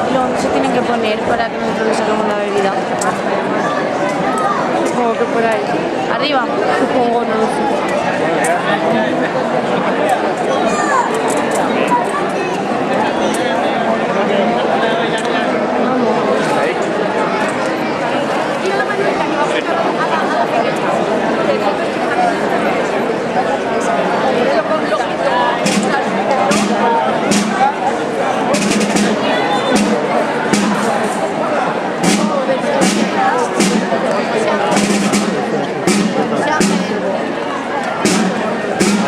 Y luego no se tienen que poner para que nosotros le saquemos la bebida. Supongo que por ahí. Arriba. Supongo, no lo sé.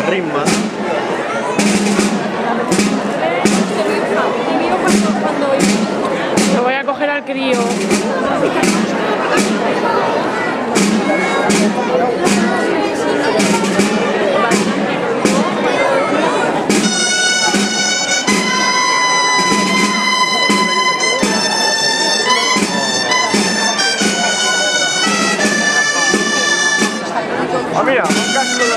Arritma. Me voy a coger al crío. Ah, mira, un casco de la...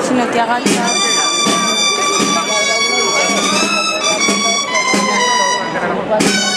Si no te agachas. Gracias.